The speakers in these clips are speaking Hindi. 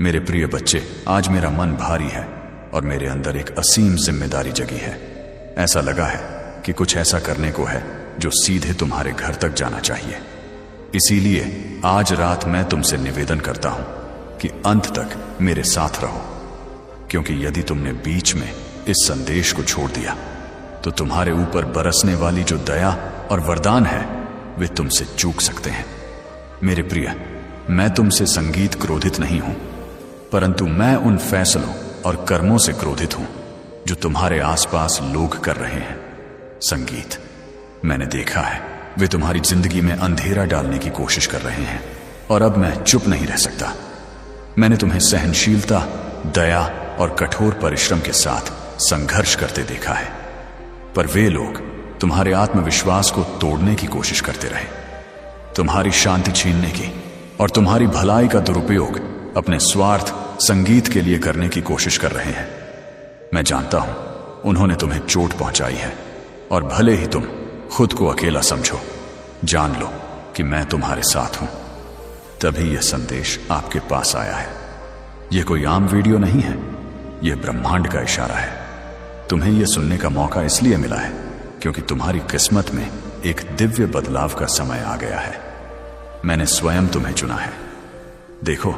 मेरे प्रिय बच्चे, आज मेरा मन भारी है और मेरे अंदर एक असीम जिम्मेदारी जगी है। ऐसा लगा है कि कुछ ऐसा करने को है जो सीधे तुम्हारे घर तक जाना चाहिए। इसीलिए आज रात मैं तुमसे निवेदन करता हूं कि अंत तक मेरे साथ रहो, क्योंकि यदि तुमने बीच में इस संदेश को छोड़ दिया तो तुम्हारे ऊपर बरसने वाली जो दया और वरदान है वे तुमसे चूक सकते हैं। मेरे प्रिय, मैं तुमसे संगीत क्रोधित नहीं हूं, परंतु मैं उन फैसलों और कर्मों से क्रोधित हूं जो तुम्हारे आसपास लोग कर रहे हैं। संगीत, मैंने देखा है वे तुम्हारी जिंदगी में अंधेरा डालने की कोशिश कर रहे हैं और अब मैं चुप नहीं रह सकता। मैंने तुम्हें सहनशीलता, दया और कठोर परिश्रम के साथ संघर्ष करते देखा है, पर वे लोग तुम्हारे आत्मविश्वास को तोड़ने की कोशिश करते रहे, तुम्हारी शांति छीनने की और तुम्हारी भलाई का दुरुपयोग अपने स्वार्थ संगीत के लिए करने की कोशिश कर रहे हैं। मैं जानता हूं उन्होंने तुम्हें चोट पहुंचाई है और भले ही तुम खुद को अकेला समझो, जान लो कि मैं तुम्हारे साथ हूं। तभी यह संदेश आपके पास आया है। यह कोई आम वीडियो नहीं है, यह ब्रह्मांड का इशारा है। तुम्हें यह सुनने का मौका इसलिए मिला है क्योंकि तुम्हारी किस्मत में एक दिव्य बदलाव का समय आ गया है। मैंने स्वयं तुम्हें चुना है। देखो,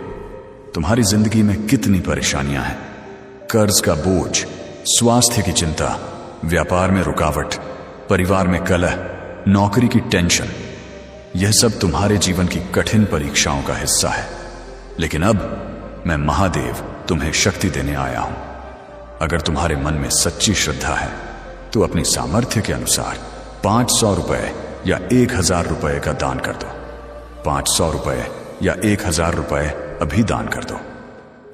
तुम्हारी जिंदगी में कितनी परेशानियां हैं। कर्ज का बोझ, स्वास्थ्य की चिंता, व्यापार में रुकावट, परिवार में कलह, नौकरी की टेंशन, यह सब तुम्हारे जीवन की कठिन परीक्षाओं का हिस्सा है। लेकिन अब मैं महादेव तुम्हें शक्ति देने आया हूं। अगर तुम्हारे मन में सच्ची श्रद्धा है तो अपनी सामर्थ्य के अनुसार 500 रुपए या 1000 रुपए का दान कर दो। 500 रुपए या 1000 रुपए अभी दान कर दो।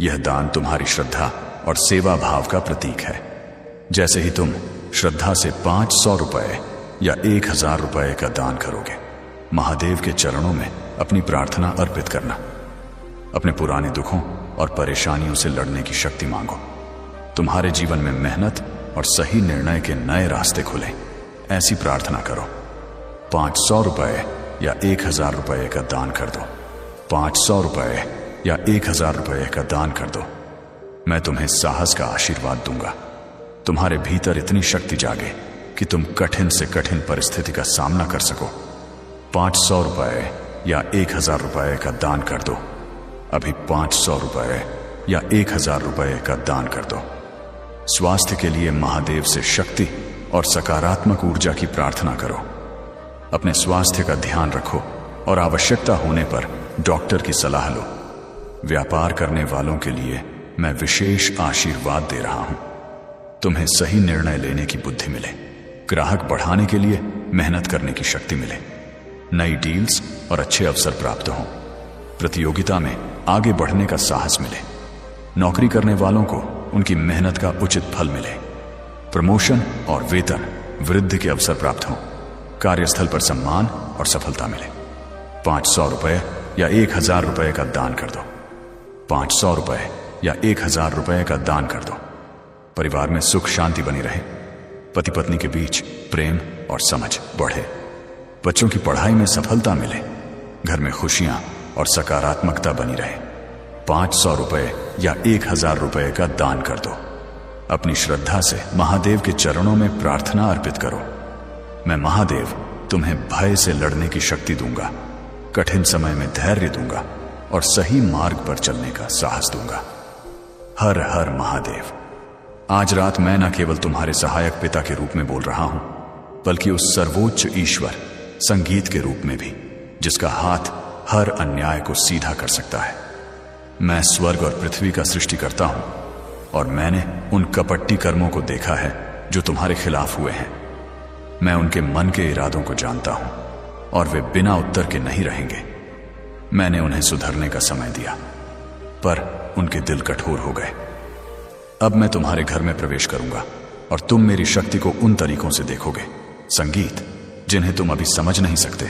यह दान तुम्हारी श्रद्धा और सेवा भाव का प्रतीक है। जैसे ही तुम श्रद्धा से 500 रुपए या 1000 रुपए का दान करोगे, महादेव के चरणों में अपनी प्रार्थना अर्पित करना। अपने पुराने दुखों और परेशानियों से लड़ने की शक्ति मांगो। तुम्हारे जीवन में मेहनत और सही निर्णय के नए रास्ते खुले, ऐसी प्रार्थना करो। 500 रुपए या 1000 रुपए का दान कर दो। 500 रुपए या 1000 रुपए का दान कर दो। मैं तुम्हें साहस का आशीर्वाद दूंगा। तुम्हारे भीतर इतनी शक्ति जागे कि तुम कठिन से कठिन परिस्थिति का सामना कर सको। 500 रुपए या 1000 रुपए का दान कर दो। अभी 500 रुपए या 1000 रुपए का दान कर दो। स्वास्थ्य के लिए महादेव से शक्ति और सकारात्मक ऊर्जा की प्रार्थना करो। अपने स्वास्थ्य का ध्यान रखो और आवश्यकता होने पर डॉक्टर की सलाह लो। व्यापार करने वालों के लिए मैं विशेष आशीर्वाद दे रहा हूं। तुम्हें सही निर्णय लेने की बुद्धि मिले, ग्राहक बढ़ाने के लिए मेहनत करने की शक्ति मिले, नई डील्स और अच्छे अवसर प्राप्त हों, प्रतियोगिता में आगे बढ़ने का साहस मिले, नौकरी करने वालों को उनकी मेहनत का उचित फल मिले, प्रमोशन और वेतन वृद्धि के अवसर प्राप्त हों, कार्यस्थल पर सम्मान और सफलता मिले। 500 रुपए या 1000 रुपए का दान कर दो। 500 रुपए या 1000 रुपए का दान कर दो। परिवार में सुख शांति बनी रहे, पति पत्नी के बीच प्रेम और समझ बढ़े, बच्चों की पढ़ाई में सफलता मिले, घर में खुशियां और सकारात्मकता बनी रहे। 500 रुपए या 1000 रुपए का दान कर दो। अपनी श्रद्धा से महादेव के चरणों में प्रार्थना अर्पित करो। मैं महादेव तुम्हें भय से लड़ने की शक्ति दूंगा, कठिन समय में धैर्य दूंगा और सही मार्ग पर चलने का साहस दूंगा। हर हर महादेव। आज रात मैं न केवल तुम्हारे सहायक पिता के रूप में बोल रहा हूं, बल्कि उस सर्वोच्च ईश्वर संगीत के रूप में भी, जिसका हाथ हर अन्याय को सीधा कर सकता है। मैं स्वर्ग और पृथ्वी का सृष्टिकर्ता हूं और मैंने उन कपटी कर्मों को देखा है जो तुम्हारे खिलाफ हुए हैं। मैं उनके मन के इरादों को जानता हूं और वे बिना उत्तर के नहीं रहेंगे। मैंने उन्हें सुधरने का समय दिया, पर उनके दिल कठोर हो गए। अब मैं तुम्हारे घर में प्रवेश करूंगा और तुम मेरी शक्ति को उन तरीकों से देखोगे, संगीत, जिन्हें तुम अभी समझ नहीं सकते।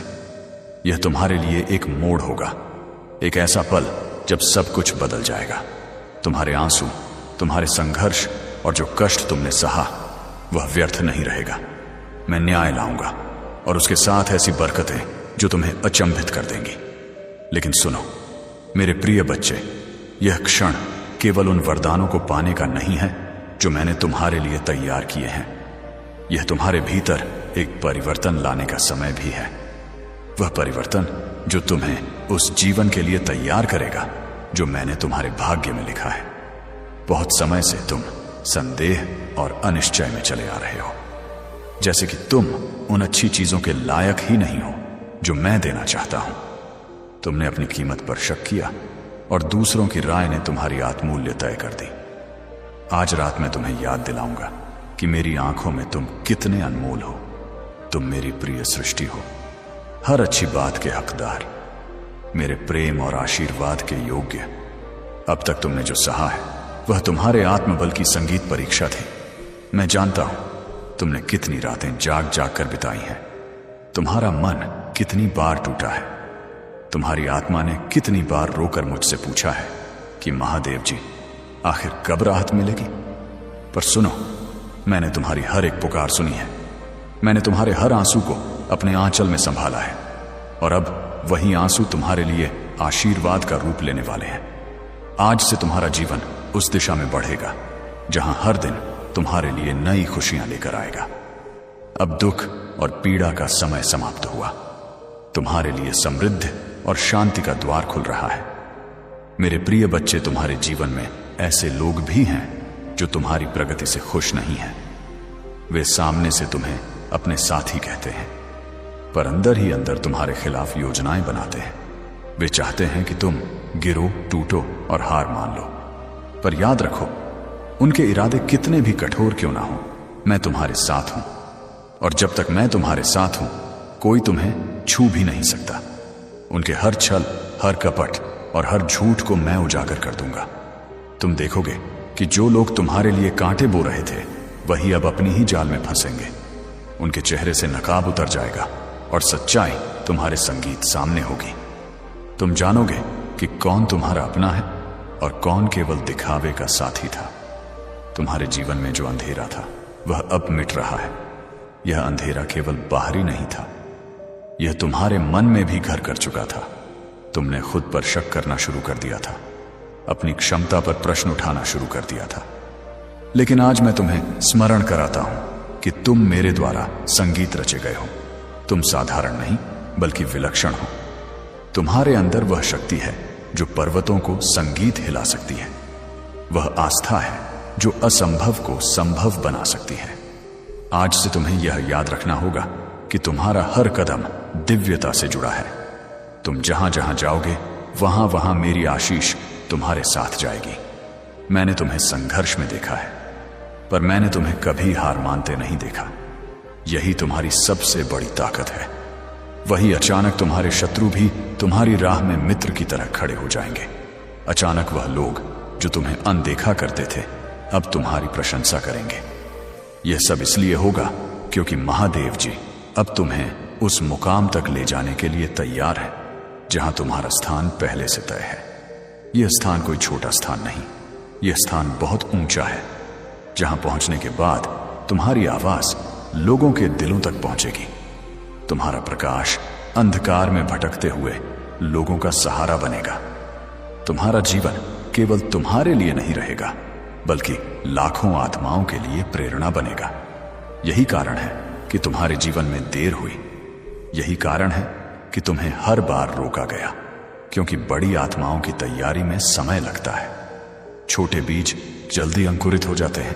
यह तुम्हारे लिए एक मोड़ होगा, एक ऐसा पल जब सब कुछ बदल जाएगा। तुम्हारे आंसू, तुम्हारे संघर्ष और जो कष्ट तुमने सहा वह व्यर्थ नहीं रहेगा। मैं न्याय लाऊंगा और उसके साथ ऐसी बरकतें जो तुम्हें अचंभित कर देंगी। लेकिन सुनो मेरे प्रिय बच्चे, यह क्षण केवल उन वरदानों को पाने का नहीं है जो मैंने तुम्हारे लिए तैयार किए हैं। यह तुम्हारे भीतर एक परिवर्तन लाने का समय भी है। वह परिवर्तन जो तुम्हें उस जीवन के लिए तैयार करेगा जो मैंने तुम्हारे भाग्य में लिखा है। बहुत समय से तुम संदेह और अनिश्चय में चले आ रहे हो, जैसे कि तुम उन अच्छी चीजों के लायक ही नहीं हो जो मैं देना चाहता हूं। तुमने अपनी कीमत पर शक किया और दूसरों की राय ने तुम्हारी आत्मूल्य तय कर दी। आज रात मैं तुम्हें याद दिलाऊंगा कि मेरी आंखों में तुम कितने अनमोल हो। तुम मेरी प्रिय सृष्टि हो, हर अच्छी बात के हकदार, मेरे प्रेम और आशीर्वाद के योग्य। अब तक तुमने जो सहा है वह तुम्हारे आत्मबल की संगीत परीक्षा थी। मैं जानता हूं तुमने कितनी रातें जाग जाग कर बिताई हैं। तुम्हारा मन कितनी बार टूटा है। तुम्हारी आत्मा ने कितनी बार रोकर मुझसे पूछा है कि महादेव जी, आखिर कब राहत मिलेगी। पर सुनो, मैंने तुम्हारी हर एक पुकार सुनी है। मैंने तुम्हारे हर आंसू को अपने आंचल में संभाला है और अब वही आंसू तुम्हारे लिए आशीर्वाद का रूप लेने वाले हैं। आज से तुम्हारा जीवन उस दिशा में बढ़ेगा जहां हर दिन तुम्हारे लिए नई खुशियां लेकर आएगा। अब दुख और पीड़ा का समय समाप्त हुआ। तुम्हारे लिए समृद्धि और शांति का द्वार खुल रहा है। मेरे प्रिय बच्चे, तुम्हारे जीवन में ऐसे लोग भी हैं जो तुम्हारी प्रगति से खुश नहीं हैं। वे सामने से तुम्हें अपने साथी कहते हैं, पर अंदर ही अंदर तुम्हारे खिलाफ योजनाएं बनाते हैं। वे चाहते हैं कि तुम गिरो, टूटो और हार मान लो। पर याद रखो, उनके इरादे कितने भी कठोर क्यों ना हो, मैं तुम्हारे साथ हूं। और जब तक मैं तुम्हारे साथ हूं, कोई तुम्हें छू भी नहीं सकता। उनके हर छल, हर कपट और हर झूठ को मैं उजागर कर दूंगा। तुम देखोगे कि जो लोग तुम्हारे लिए कांटे बो रहे थे, वही अब अपनी ही जाल में फंसेंगे। उनके चेहरे से नकाब उतर जाएगा और सच्चाई तुम्हारे संगीत सामने होगी। तुम जानोगे कि कौन तुम्हारा अपना है और कौन केवल दिखावे का साथी था। तुम्हारे जीवन में जो अंधेरा था वह अब मिट रहा है। यह अंधेरा केवल बाहरी नहीं था, यह तुम्हारे मन में भी घर कर चुका था। तुमने खुद पर शक करना शुरू कर दिया था, अपनी क्षमता पर प्रश्न उठाना शुरू कर दिया था। लेकिन आज मैं तुम्हें स्मरण कराता हूं कि तुम मेरे द्वारा संगीत रचे गए हो। तुम साधारण नहीं बल्कि विलक्षण हो। तुम्हारे अंदर वह शक्ति है जो पर्वतों को संगीत हिला सकती है। वह आस्था है जो असंभव को संभव बना सकती है। आज से तुम्हें यह याद रखना होगा कि तुम्हारा हर कदम दिव्यता से जुड़ा है। तुम जहां जहां जाओगे वहां वहां मेरी आशीष तुम्हारे साथ जाएगी। मैंने तुम्हें संघर्ष में देखा है, पर मैंने तुम्हें कभी हार मानते नहीं देखा। यही तुम्हारी सबसे बड़ी ताकत है। वही अचानक तुम्हारे शत्रु भी तुम्हारी राह में मित्र की तरह खड़े हो जाएंगे। अचानक वह लोग जो तुम्हें अनदेखा करते थे अब तुम्हारी प्रशंसा करेंगे। यह सब इसलिए होगा क्योंकि महादेव जी अब तुम्हें उस मुकाम तक ले जाने के लिए तैयार है जहां तुम्हारा स्थान पहले से तय है। यह स्थान कोई छोटा स्थान नहीं, यह स्थान बहुत ऊंचा है, जहां पहुंचने के बाद तुम्हारी आवाज लोगों के दिलों तक पहुंचेगी। तुम्हारा प्रकाश अंधकार में भटकते हुए लोगों का सहारा बनेगा। तुम्हारा जीवन केवल तुम्हारे लिए नहीं रहेगा, बल्कि लाखों आत्माओं के लिए प्रेरणा बनेगा। यही कारण है कि तुम्हारे जीवन में देर हुई। यही कारण है कि तुम्हें हर बार रोका गया, क्योंकि बड़ी आत्माओं की तैयारी में समय लगता है। छोटे बीज जल्दी अंकुरित हो जाते हैं,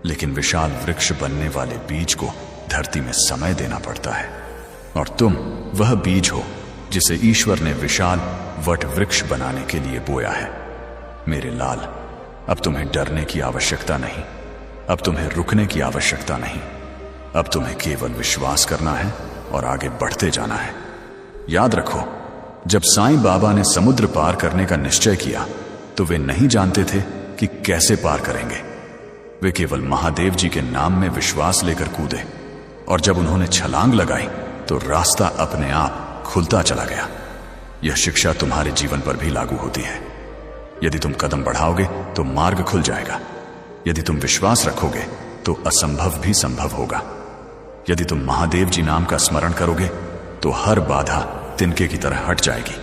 लेकिन विशाल वृक्ष बनने वाले बीज को धरती में समय देना पड़ता है। और तुम वह बीज हो जिसे ईश्वर ने विशाल वट वृक्ष बनाने के लिए बोया है। मेरे लाल, अब तुम्हें डरने की आवश्यकता नहीं, अब तुम्हें रुकने की आवश्यकता नहीं। अब तुम्हें केवल विश्वास करना है और आगे बढ़ते जाना है। याद रखो, जब साईं बाबा ने समुद्र पार करने का निश्चय किया तो वे नहीं जानते थे कि कैसे पार करेंगे। वे केवल महादेव जी के नाम में विश्वास लेकर कूदे, और जब उन्होंने छलांग लगाई तो रास्ता अपने आप खुलता चला गया। यह शिक्षा तुम्हारे जीवन पर भी लागू होती है। यदि तुम कदम बढ़ाओगे तो मार्ग खुल जाएगा। यदि तुम विश्वास रखोगे तो असंभव भी संभव होगा। यदि तुम महादेव जी नाम का स्मरण करोगे तो हर बाधा तिनके की तरह हट जाएगी।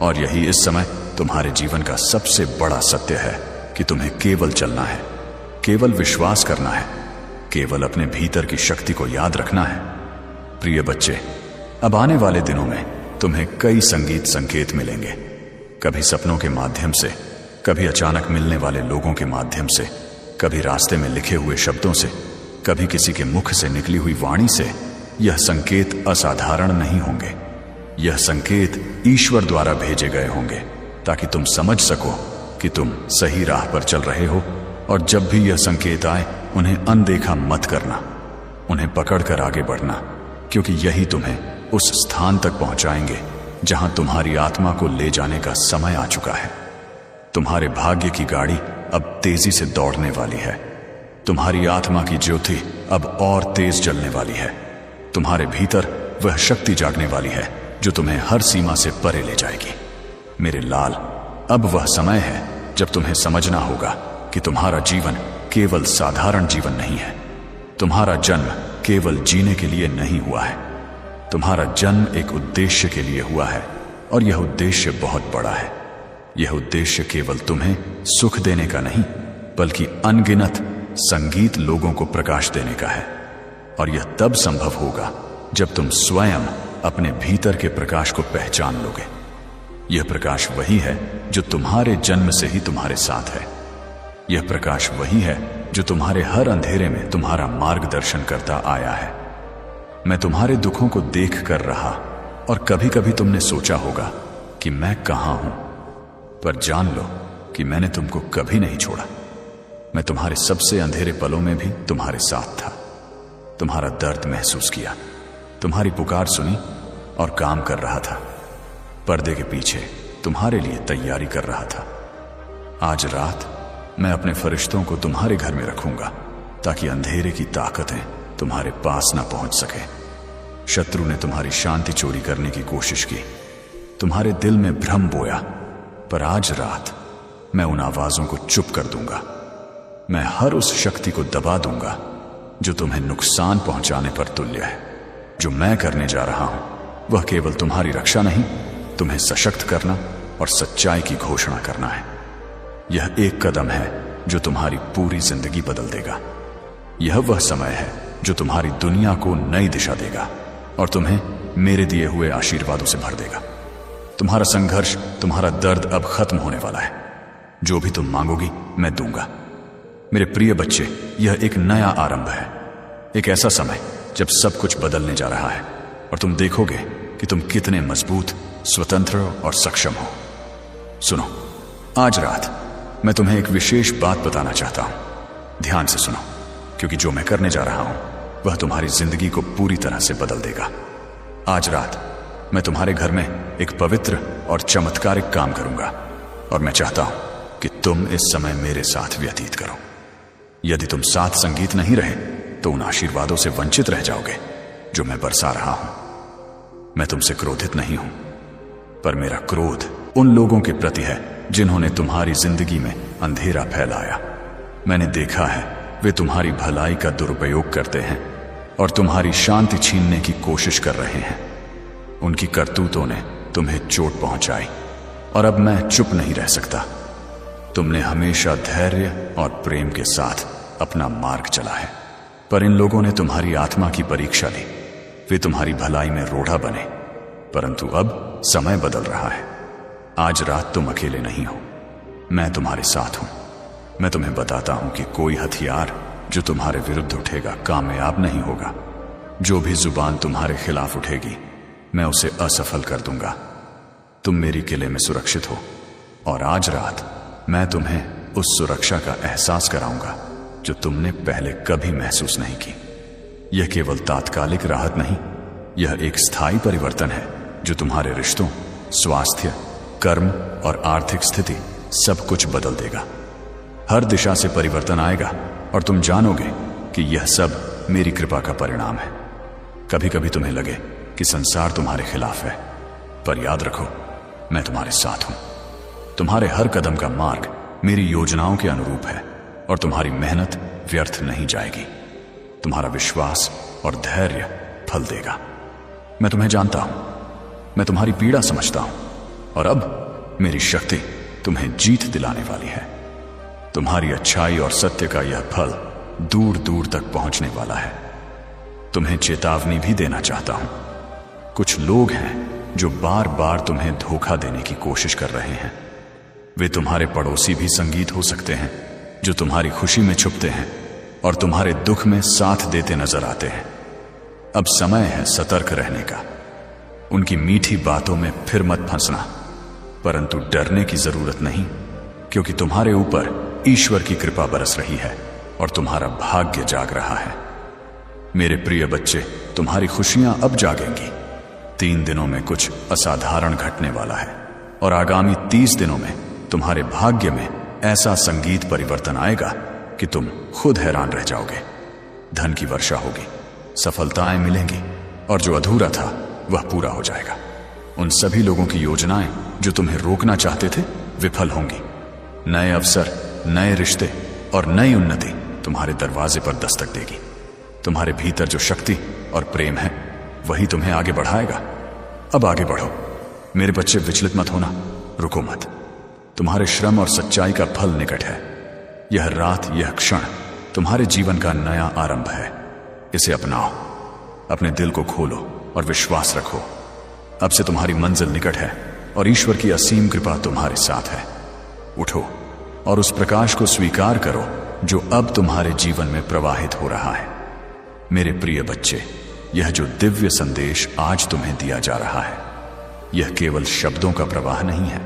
और यही इस समय तुम्हारे जीवन का सबसे बड़ा सत्य है कि तुम्हें केवल चलना है, केवल विश्वास करना है, केवल अपने भीतर की शक्ति को याद रखना है। प्रिय बच्चे, अब आने वाले दिनों में तुम्हें कई संगीत संकेत मिलेंगे, कभी सपनों के माध्यम से, कभी अचानक मिलने वाले लोगों के माध्यम से, कभी रास्ते में लिखे हुए शब्दों से, कभी किसी के मुख से निकली हुई वाणी से। यह संकेत असाधारण नहीं होंगे, यह संकेत ईश्वर द्वारा भेजे गए होंगे ताकि तुम समझ सको कि तुम सही राह पर चल रहे हो। और जब भी यह संकेत आए, उन्हें अनदेखा मत करना, उन्हें पकड़कर आगे बढ़ना, क्योंकि यही तुम्हें उस स्थान तक पहुंचाएंगे जहां तुम्हारी आत्मा को ले जाने का समय आ चुका है। तुम्हारे भाग्य की गाड़ी अब तेजी से दौड़ने वाली है। तुम्हारी आत्मा की ज्योति अब और तेज जलने वाली है। तुम्हारे भीतर वह शक्ति जागने वाली है जो तुम्हें हर सीमा से परे ले जाएगी। मेरे लाल, अब वह समय है जब तुम्हें समझना होगा कि तुम्हारा जीवन केवल साधारण जीवन नहीं है। तुम्हारा जन्म केवल जीने के लिए नहीं हुआ है। तुम्हारा जन्म एक उद्देश्य के लिए हुआ है, और यह उद्देश्य बहुत बड़ा है। यह उद्देश्य केवल तुम्हें सुख देने का नहीं, बल्कि अनगिनत संगीत लोगों को प्रकाश देने का है। और यह तब संभव होगा जब तुम स्वयं अपने भीतर के प्रकाश को पहचान लोगे। यह प्रकाश वही है जो तुम्हारे जन्म से ही तुम्हारे साथ है। यह प्रकाश वही है जो तुम्हारे हर अंधेरे में तुम्हारा मार्गदर्शन करता आया है। मैं तुम्हारे दुखों को देख कर रहा, और कभी कभी तुमने सोचा होगा कि मैं कहां हूं, पर जान लो कि मैंने तुमको कभी नहीं छोड़ा। मैं तुम्हारे सबसे अंधेरे पलों में भी तुम्हारे साथ था। तुम्हारा दर्द महसूस किया, तुम्हारी पुकार सुनी और काम कर रहा था। पर्दे के पीछे तुम्हारे लिए तैयारी कर रहा था। आज रात मैं अपने फरिश्तों को तुम्हारे घर में रखूंगा ताकि अंधेरे की ताकतें तुम्हारे पास ना पहुंच सके। शत्रु ने तुम्हारी शांति चोरी करने की कोशिश की, तुम्हारे दिल में भ्रम बोया, पर आज रात मैं उन आवाजों को चुप कर दूंगा। मैं हर उस शक्ति को दबा दूंगा जो तुम्हें नुकसान पहुंचाने पर तुल्य है। जो मैं करने जा रहा हूं वह केवल तुम्हारी रक्षा नहीं, तुम्हें सशक्त करना और सच्चाई की घोषणा करना है। यह एक कदम है जो तुम्हारी पूरी जिंदगी बदल देगा। यह वह समय है जो तुम्हारी दुनिया को नई दिशा देगा और तुम्हें मेरे दिए हुए आशीर्वादों से भर देगा। तुम्हारा संघर्ष, तुम्हारा दर्द अब खत्म होने वाला है। जो भी तुम मांगोगी मैं दूंगा। मेरे प्रिय बच्चे, यह एक नया आरंभ है, एक ऐसा समय जब सब कुछ बदलने जा रहा है और तुम देखोगे कि तुम कितने मजबूत, स्वतंत्र और सक्षम हो। सुनो, आज रात मैं तुम्हें एक विशेष बात बताना चाहता हूं। ध्यान से सुनो, क्योंकि जो मैं करने जा रहा हूं वह तुम्हारी जिंदगी को पूरी तरह से बदल देगा। आज रात मैं तुम्हारे घर में एक पवित्र और चमत्कारिक काम करूंगा, और मैं चाहता हूं कि तुम इस समय मेरे साथ व्यतीत करो। यदि तुम साथ संगीत नहीं रहे तो उन आशीर्वादों से वंचित रह जाओगे जो मैं बरसा रहा हूं। मैं तुमसे क्रोधित नहीं हूं, पर मेरा क्रोध उन लोगों के प्रति है जिन्होंने तुम्हारी जिंदगी में अंधेरा फैलाया। मैंने देखा है वे तुम्हारी भलाई का दुरुपयोग करते हैं और तुम्हारी शांति छीनने की कोशिश कर रहे हैं। उनकी करतूतों ने तुम्हें चोट पहुंचाई, और अब मैं चुप नहीं रह सकता। तुमने हमेशा धैर्य और प्रेम के साथ अपना मार्ग चला है, पर इन लोगों ने तुम्हारी आत्मा की परीक्षा ली। वे तुम्हारी भलाई में रोड़ा बने, परंतु अब समय बदल रहा है। आज रात तुम अकेले नहीं हो, मैं तुम्हारे साथ हूं। मैं तुम्हें बताता हूं कि कोई हथियार जो तुम्हारे विरुद्ध उठेगा कामयाब नहीं होगा। जो भी जुबान तुम्हारे खिलाफ उठेगी मैं उसे असफल कर दूंगा। तुम मेरी किले में सुरक्षित हो, और आज रात मैं तुम्हें उस सुरक्षा का एहसास कराऊंगा जो तुमने पहले कभी महसूस नहीं की। यह केवल तात्कालिक राहत नहीं, यह एक स्थायी परिवर्तन है जो तुम्हारे रिश्तों, स्वास्थ्य, कर्म और आर्थिक स्थिति सब कुछ बदल देगा। हर दिशा से परिवर्तन आएगा और तुम जानोगे कि यह सब मेरी कृपा का परिणाम है। कभी कभी तुम्हें लगे कि संसार तुम्हारे खिलाफ है, पर याद रखो मैं तुम्हारे साथ हूं। तुम्हारे हर कदम का मार्ग मेरी योजनाओं के अनुरूप है, और तुम्हारी मेहनत व्यर्थ नहीं जाएगी। तुम्हारा विश्वास और धैर्य फल देगा। मैं तुम्हें जानता हूं, मैं तुम्हारी पीड़ा समझता हूं, और अब मेरी शक्ति तुम्हें जीत दिलाने वाली है। तुम्हारी अच्छाई और सत्य का यह फल दूर दूर तक पहुंचने वाला है। तुम्हें चेतावनी भी देना चाहता हूं। कुछ लोग हैं जो बार बार तुम्हें धोखा देने की कोशिश कर रहे हैं। वे तुम्हारे पड़ोसी भी संगीत हो सकते हैं, जो तुम्हारी खुशी में छुपते हैं और तुम्हारे दुख में साथ देते नजर आते हैं। अब समय है सतर्क रहने का। उनकी मीठी बातों में फिर मत फंसना, परंतु डरने की जरूरत नहीं, क्योंकि तुम्हारे ऊपर ईश्वर की कृपा बरस रही है और तुम्हारा भाग्य जाग रहा है। मेरे प्रिय बच्चे, तुम्हारी खुशियां अब जागेंगी। 3 दिनों में कुछ असाधारण घटने वाला है और आगामी 30 दिनों में तुम्हारे भाग्य में ऐसा संगीत परिवर्तन आएगा कि तुम खुद हैरान रह जाओगे। धन की वर्षा होगी, सफलताएं मिलेंगी और जो अधूरा था वह पूरा हो जाएगा। उन सभी लोगों की योजनाएं जो तुम्हें रोकना चाहते थे विफल होंगी। नए अवसर, नए रिश्ते और नई उन्नति तुम्हारे दरवाजे पर दस्तक देगी। तुम्हारे भीतर जो शक्ति और प्रेम है वही तुम्हें आगे बढ़ाएगा। अब आगे बढ़ो मेरे बच्चे, विचलित मत होना, रुको मत। तुम्हारे श्रम और सच्चाई का फल निकट है। यह रात, यह क्षण तुम्हारे जीवन का नया आरंभ है। इसे अपनाओ, अपने दिल को खोलो और विश्वास रखो। अब से तुम्हारी मंजिल निकट है और ईश्वर की असीम कृपा तुम्हारे साथ है। उठो और उस प्रकाश को स्वीकार करो जो अब तुम्हारे जीवन में प्रवाहित हो रहा है। मेरे प्रिय बच्चे, यह जो दिव्य संदेश आज तुम्हें दिया जा रहा है, यह केवल शब्दों का प्रवाह नहीं है।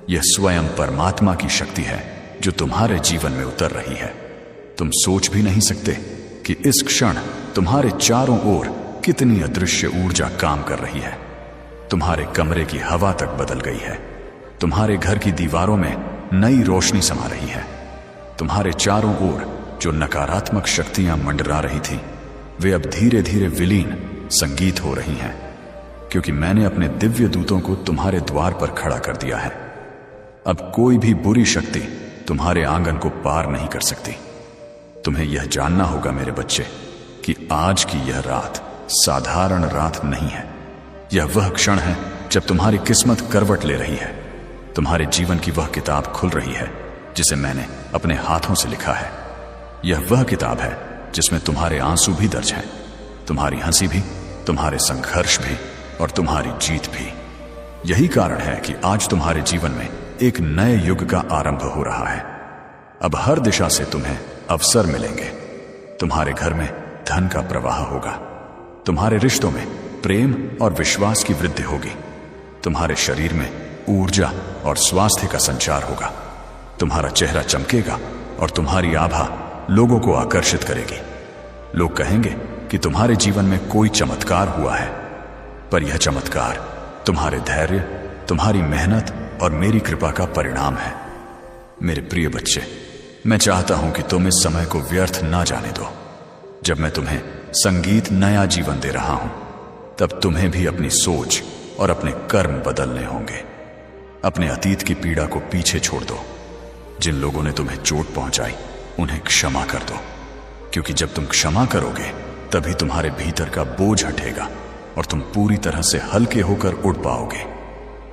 यह स्वयं परमात्मा की शक्ति है जो तुम्हारे जीवन में उतर रही है। तुम सोच भी नहीं सकते कि इस क्षण तुम्हारे चारों ओर कितनी अदृश्य ऊर्जा काम कर रही है। तुम्हारे कमरे की हवा तक बदल गई है। तुम्हारे घर की दीवारों में नई रोशनी समा रही है। तुम्हारे चारों ओर जो नकारात्मक शक्तियां मंडरा रही थी, वे अब धीरे धीरे विलीन संगीत हो रही हैं, क्योंकि मैंने अपने दिव्य दूतों को तुम्हारे द्वार पर खड़ा कर दिया है। अब कोई भी बुरी शक्ति तुम्हारे आंगन को पार नहीं कर सकती। तुम्हें यह जानना होगा मेरे बच्चे कि आज की यह रात साधारण रात नहीं है। यह वह क्षण है जब तुम्हारी किस्मत करवट ले रही है। तुम्हारे जीवन की वह किताब खुल रही है जिसे मैंने अपने हाथों से लिखा है। यह वह किताब है जिसमें तुम्हारे आंसू भी दर्ज हैं, तुम्हारी हंसी भी, तुम्हारे संघर्ष भी और तुम्हारी जीत भी। यही कारण है कि आज तुम्हारे जीवन में एक नए युग का आरंभ हो रहा है। अब हर दिशा से तुम्हें अवसर मिलेंगे। तुम्हारे घर में धन का प्रवाह होगा। तुम्हारे रिश्तों में प्रेम और विश्वास की वृद्धि होगी। तुम्हारे शरीर में ऊर्जा और स्वास्थ्य का संचार होगा। तुम्हारा चेहरा चमकेगा और तुम्हारी आभा लोगों को आकर्षित करेगी। लोग कहेंगे कि तुम्हारे जीवन में कोई चमत्कार हुआ है, पर यह चमत्कार तुम्हारे धैर्य, तुम्हारी मेहनत और मेरी कृपा का परिणाम है। मेरे प्रिय बच्चे, मैं चाहता हूं कि तुम इस समय को व्यर्थ ना जाने दो। जब मैं तुम्हें संगीत नया जीवन दे रहा हूं, तब तुम्हें भी अपनी सोच और अपने कर्म बदलने होंगे। अपने अतीत की पीड़ा को पीछे छोड़ दो। जिन लोगों ने तुम्हें चोट पहुंचाई, उन्हें क्षमा कर दो, क्योंकि जब तुम क्षमा करोगे तभी तुम्हारे भीतर का बोझ हटेगा और तुम पूरी तरह से हल्के होकर उड़ पाओगे।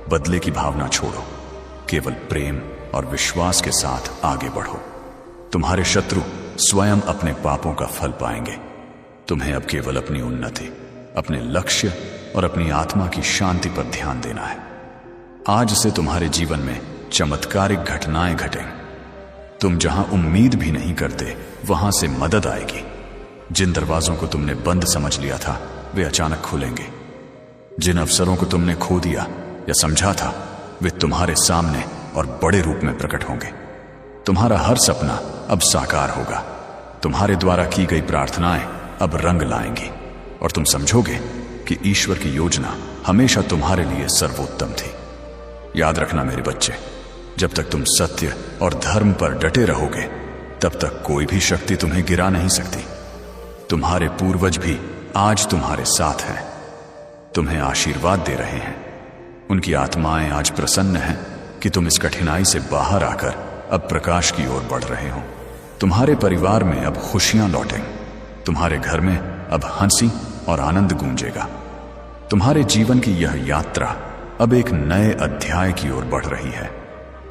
बदले की भावना छोड़ो, केवल प्रेम और विश्वास के साथ आगे बढ़ो। तुम्हारे शत्रु स्वयं अपने पापों का फल पाएंगे। तुम्हें अब केवल अपनी उन्नति, अपने लक्ष्य और अपनी आत्मा की शांति पर ध्यान देना है। आज से तुम्हारे जीवन में चमत्कारिक घटनाएं घटेंगी। तुम जहां उम्मीद भी नहीं करते, वहां से मदद आएगी। जिन दरवाजों को तुमने बंद समझ लिया था, वे अचानक खुलेंगे। जिन अवसरों को तुमने खो दिया या समझा था, वे तुम्हारे सामने और बड़े रूप में प्रकट होंगे। तुम्हारा हर सपना अब साकार होगा। तुम्हारे द्वारा की गई प्रार्थनाएं अब रंग लाएंगी और तुम समझोगे कि ईश्वर की योजना हमेशा तुम्हारे लिए सर्वोत्तम थी। याद रखना मेरे बच्चे, जब तक तुम सत्य और धर्म पर डटे रहोगे, तब तक कोई भी शक्ति तुम्हें गिरा नहीं सकती। तुम्हारे पूर्वज भी आज तुम्हारे साथ हैं, तुम्हें आशीर्वाद दे रहे हैं। उनकी आत्माएं आज प्रसन्न हैं कि तुम इस कठिनाई से बाहर आकर अब प्रकाश की ओर बढ़ रहे हो। तुम्हारे परिवार में अब खुशियां लौटेंगी। तुम्हारे घर में अब हंसी और आनंद गूंजेगा। तुम्हारे जीवन की यह यात्रा अब एक नए अध्याय की ओर बढ़ रही है।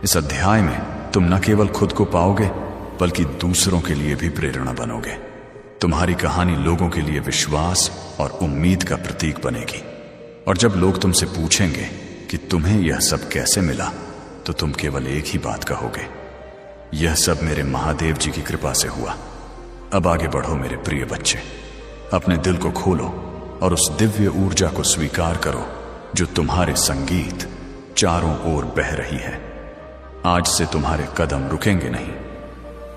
इस अध्याय में तुम न केवल खुद को पाओगे बल्कि दूसरों के लिए भी प्रेरणा बनोगे। तुम्हारी कहानी लोगों के लिए विश्वास और उम्मीद का प्रतीक बनेगी। और जब लोग तुमसे पूछेंगे कि तुम्हें यह सब कैसे मिला, तो तुम केवल एक ही बात कहोगे, यह सब मेरे महादेव जी की कृपा से हुआ। अब आगे बढ़ो मेरे प्रिय बच्चे, अपने दिल को खोलो और उस दिव्य ऊर्जा को स्वीकार करो जो तुम्हारे संगीत चारों ओर बह रही है। आज से तुम्हारे कदम रुकेंगे नहीं,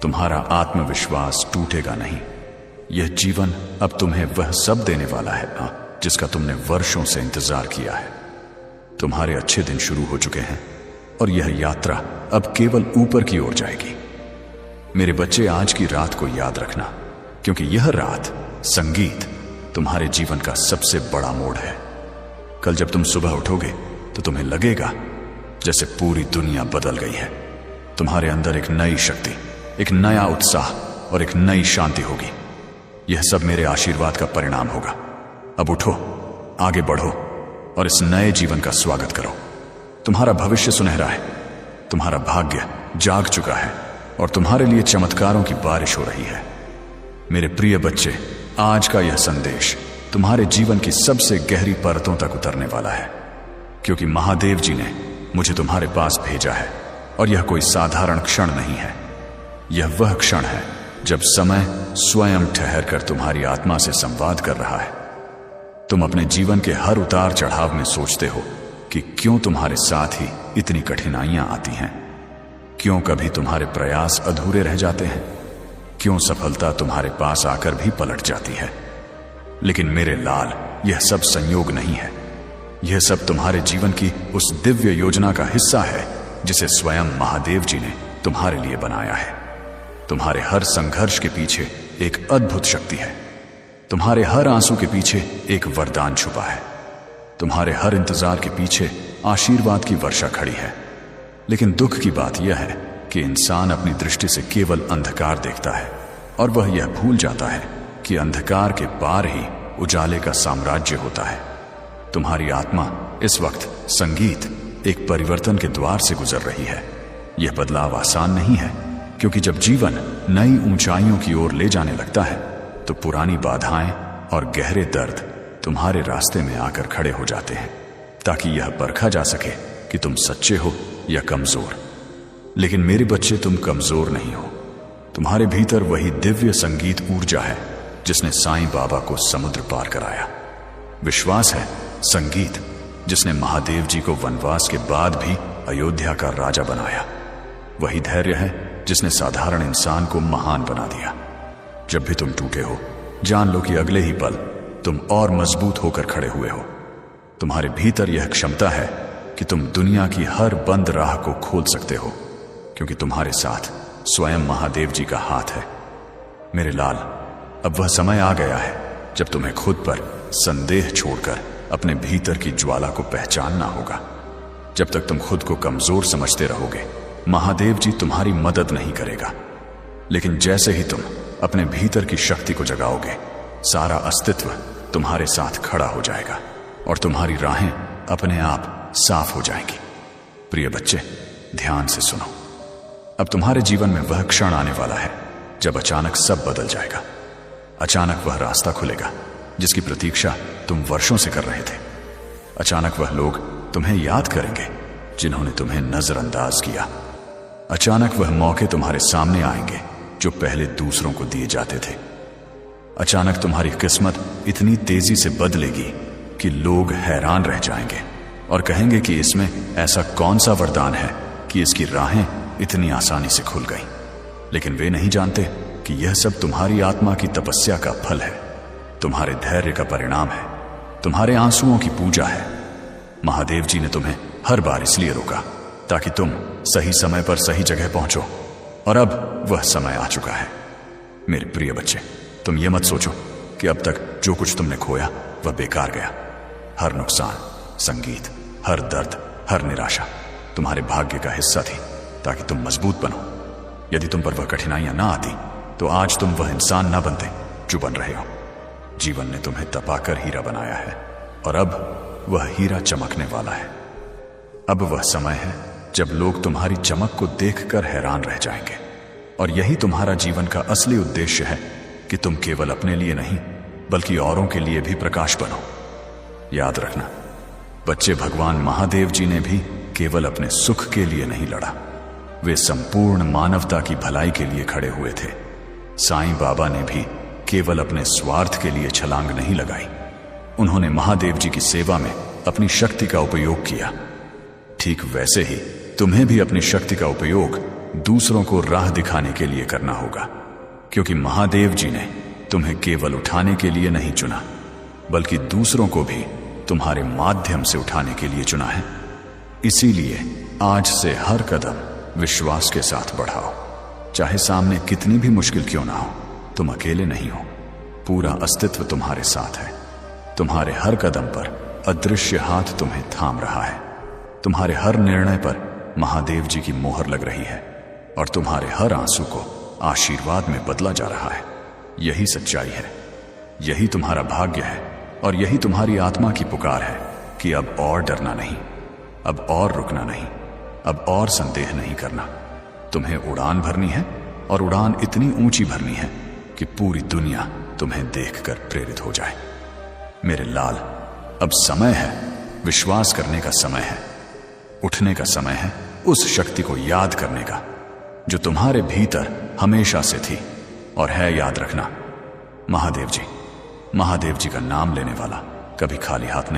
तुम्हारा आत्मविश्वास टूटेगा नहीं। यह जीवन अब तुम्हें वह सब देने वाला है जिसका तुमने वर्षों से इंतजार किया है। तुम्हारे अच्छे दिन शुरू हो चुके हैं और यह यात्रा अब केवल ऊपर की ओर जाएगी। मेरे बच्चे, आज की रात को याद रखना, क्योंकि यह रात संगीत तुम्हारे जीवन का सबसे बड़ा मोड़ है। कल जब तुम सुबह उठोगे तो तुम्हें लगेगा जैसे पूरी दुनिया बदल गई है। तुम्हारे अंदर एक नई शक्ति, एक नया उत्साह और एक नई शांति होगी। यह सब मेरे आशीर्वाद का परिणाम होगा। अब उठो, आगे बढ़ो और इस नए जीवन का स्वागत करो। तुम्हारा भविष्य सुनहरा है, तुम्हारा भाग्य जाग चुका है और तुम्हारे लिए चमत्कारों की बारिश हो रही है। मेरे प्रिय बच्चे, आज का यह संदेश तुम्हारे जीवन की सबसे गहरी परतों तक उतरने वाला है, क्योंकि महादेव जी ने मुझे तुम्हारे पास भेजा है। और यह कोई साधारण क्षण नहीं है, यह वह क्षण है जब समय स्वयं ठहर कर तुम्हारी आत्मा से संवाद कर रहा है। तुम अपने जीवन के हर उतार चढ़ाव में सोचते हो कि क्यों तुम्हारे साथ ही इतनी कठिनाइयां आती हैं, क्यों कभी तुम्हारे प्रयास अधूरे रह जाते हैं, क्यों सफलता तुम्हारे पास आकर भी पलट जाती है। लेकिन मेरे लाल, यह सब संयोग नहीं है, यह सब तुम्हारे जीवन की उस दिव्य योजना का हिस्सा है जिसे स्वयं महादेव जी ने तुम्हारे लिए बनाया है। तुम्हारे हर संघर्ष के पीछे एक अद्भुत शक्ति है, तुम्हारे हर आंसू के पीछे एक वरदान छुपा है, तुम्हारे हर इंतजार के पीछे आशीर्वाद की वर्षा खड़ी है। लेकिन दुख की बात यह है कि इंसान अपनी दृष्टि से केवल अंधकार देखता है और वह यह भूल जाता है कि अंधकार के पार ही उजाले का साम्राज्य होता है। तुम्हारी आत्मा इस वक्त संगीत एक परिवर्तन के द्वार से गुजर रही है। यह बदलाव आसान नहीं है, क्योंकि जब जीवन नई ऊंचाइयों की ओर ले जाने लगता है तो पुरानी बाधाएं और गहरे दर्द तुम्हारे रास्ते में आकर खड़े हो जाते हैं, ताकि यह परखा जा सके कि तुम सच्चे हो या कमजोर। लेकिन मेरे बच्चे, तुम कमजोर नहीं हो। तुम्हारे भीतर वही दिव्य संगीत ऊर्जा है जिसने साईं बाबा को समुद्र पार कराया। विश्वास है संगीत जिसने महादेव जी को वनवास के बाद भी अयोध्या का राजा बनाया। वही धैर्य है जिसने साधारण इंसान को महान बना दिया। जब भी तुम टूटे हो, जान लो कि अगले ही पल तुम और मजबूत होकर खड़े हुए हो। तुम्हारे भीतर यह क्षमता है कि तुम दुनिया की हर बंद राह को खोल सकते हो, क्योंकि तुम्हारे साथ स्वयं महादेव जी का हाथ है। मेरे लाल, अब वह समय आ गया है जब तुम्हें खुद पर संदेह छोड़कर अपने भीतर की ज्वाला को पहचानना होगा। जब तक तुम खुद को कमजोर समझते रहोगे, महादेव जी तुम्हारी मदद नहीं करेगा। लेकिन जैसे ही तुम अपने भीतर की शक्ति को जगाओगे, सारा अस्तित्व तुम्हारे साथ खड़ा हो जाएगा और तुम्हारी राहें अपने आप साफ हो जाएंगी। प्रिय बच्चे, ध्यान से सुनो। अब तुम्हारे जीवन में वह क्षण आने वाला है जब अचानक सब बदल जाएगा। अचानक वह रास्ता खुलेगा जिसकी प्रतीक्षा तुम वर्षों से कर रहे थे। अचानक वह लोग तुम्हें याद करेंगे जिन्होंने तुम्हें नजरअंदाज किया। अचानक वह मौके तुम्हारे सामने आएंगे जो पहले दूसरों को दिए जाते थे। अचानक तुम्हारी किस्मत इतनी तेजी से बदलेगी कि लोग हैरान रह जाएंगे और कहेंगे कि इसमें ऐसा कौन सा वरदान है कि इसकी राहें इतनी आसानी से खुल गई। लेकिन वे नहीं जानते कि यह सब तुम्हारी आत्मा की तपस्या का फल है, तुम्हारे धैर्य का परिणाम है, तुम्हारे आंसुओं की पूजा है। महादेव जी ने तुम्हें हर बार इसलिए रोका ताकि तुम सही समय पर सही जगह पहुंचो, और अब वह समय आ चुका है। मेरे प्रिय बच्चे, तुम ये मत सोचो कि अब तक जो कुछ तुमने खोया वह बेकार गया। हर नुकसान, संगीत, हर दर्द, हर निराशा तुम्हारे भाग्य का हिस्सा थी ताकि तुम मजबूत बनो। यदि तुम पर वह कठिनाइयां ना आती तो आज तुम वह इंसान ना बनते जो बन रहे हो। जीवन ने तुम्हें तपाकर हीरा बनाया है और अब वह हीरा चमकने वाला है। अब वह समय है जब लोग तुम्हारी चमक को देखकर हैरान रह जाएंगे। और यही तुम्हारा जीवन का असली उद्देश्य है कि तुम केवल अपने लिए नहीं बल्कि औरों के लिए भी प्रकाश बनो। याद रखना, बच्चे भगवान महादेव जी ने भी केवल अपने सुख के लिए नहीं लड़ा, वे संपूर्ण मानवता की भलाई के लिए खड़े हुए थे। साईं बाबा ने भी केवल अपने स्वार्थ के लिए छलांग नहीं लगाई, उन्होंने महादेव जी की सेवा में अपनी शक्ति का उपयोग किया। ठीक वैसे ही तुम्हें भी अपनी शक्ति का उपयोग दूसरों को राह दिखाने के लिए करना होगा, क्योंकि महादेव जी ने तुम्हें केवल उठाने के लिए नहीं चुना बल्कि दूसरों को भी तुम्हारे माध्यम से उठाने के लिए चुना है। इसीलिए आज से हर कदम विश्वास के साथ बढ़ाओ, चाहे सामने कितनी भी मुश्किल क्यों ना हो। तुम अकेले नहीं हो, पूरा अस्तित्व तुम्हारे साथ है। तुम्हारे हर कदम पर अदृश्य हाथ तुम्हें थाम रहा है, तुम्हारे हर निर्णय पर महादेव जी की मोहर लग रही है और तुम्हारे हर आंसू को आशीर्वाद में बदला जा रहा है। यही सच्चाई है, यही तुम्हारा भाग्य है और यही तुम्हारी आत्मा की पुकार है कि अब और डरना नहीं, अब और रुकना नहीं, अब और संदेह नहीं करना। तुम्हें उड़ान भरनी है और उड़ान इतनी ऊंची भरनी है कि पूरी दुनिया तुम्हें देखकर प्रेरित हो जाए। मेरे लाल, अब समय है, विश्वास करने का समय है, उठने का समय है, उस शक्ति को याद करने का जो तुम्हारे भीतर हमेशा से थी और है। याद रखना, महादेव जी का नाम लेने वाला कभी खाली हाथ नहीं